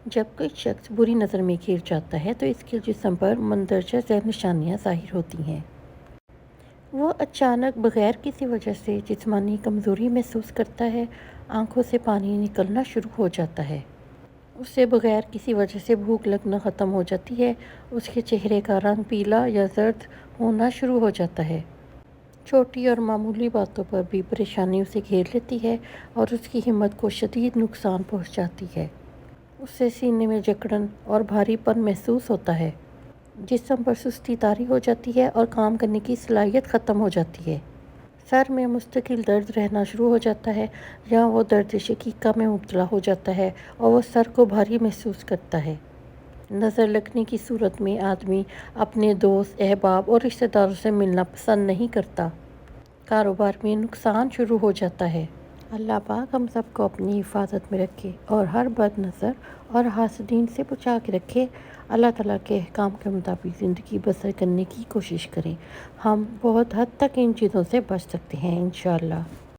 جب کوئی شخص بری نظر میں گر جاتا ہے تو اس کے جسم پر مندرجہ ذیل نشانیاں ظاہر ہوتی ہیں۔ وہ اچانک بغیر کسی وجہ سے جسمانی کمزوری محسوس کرتا ہے، آنکھوں سے پانی نکلنا شروع ہو جاتا ہے، اسے بغیر کسی وجہ سے بھوک لگنا ختم ہو جاتی ہے، اس کے چہرے کا رنگ پیلا یا زرد ہونا شروع ہو جاتا ہے۔ چھوٹی اور معمولی باتوں پر بھی پریشانی اسے گھیر لیتی ہے اور اس کی ہمت کو شدید نقصان پہنچاتی ہے۔ اسے سینے میں جکڑن اور بھاری پن محسوس ہوتا ہے، جسم پر سستی طاری ہو جاتی ہے اور کام کرنے کی صلاحیت ختم ہو جاتی ہے۔ سر میں مستقل درد رہنا شروع ہو جاتا ہے یا وہ درد شقیقہ میں مبتلا ہو جاتا ہے اور وہ سر کو بھاری محسوس کرتا ہے۔ نظر لگنے کی صورت میں آدمی اپنے دوست، احباب اور رشتہ داروں سے ملنا پسند نہیں کرتا۔ کاروبار میں نقصان شروع ہو جاتا ہے۔ اللہ پاک ہم سب کو اپنی حفاظت میں رکھے اور ہر بد نظر اور حاسدین سے بچا کے رکھے۔ اللہ تعالیٰ کے احکام کے مطابق زندگی بسر کرنے کی کوشش کریں۔ ہم بہت حد تک ان چیزوں سے بچ سکتے ہیں انشاءاللہ۔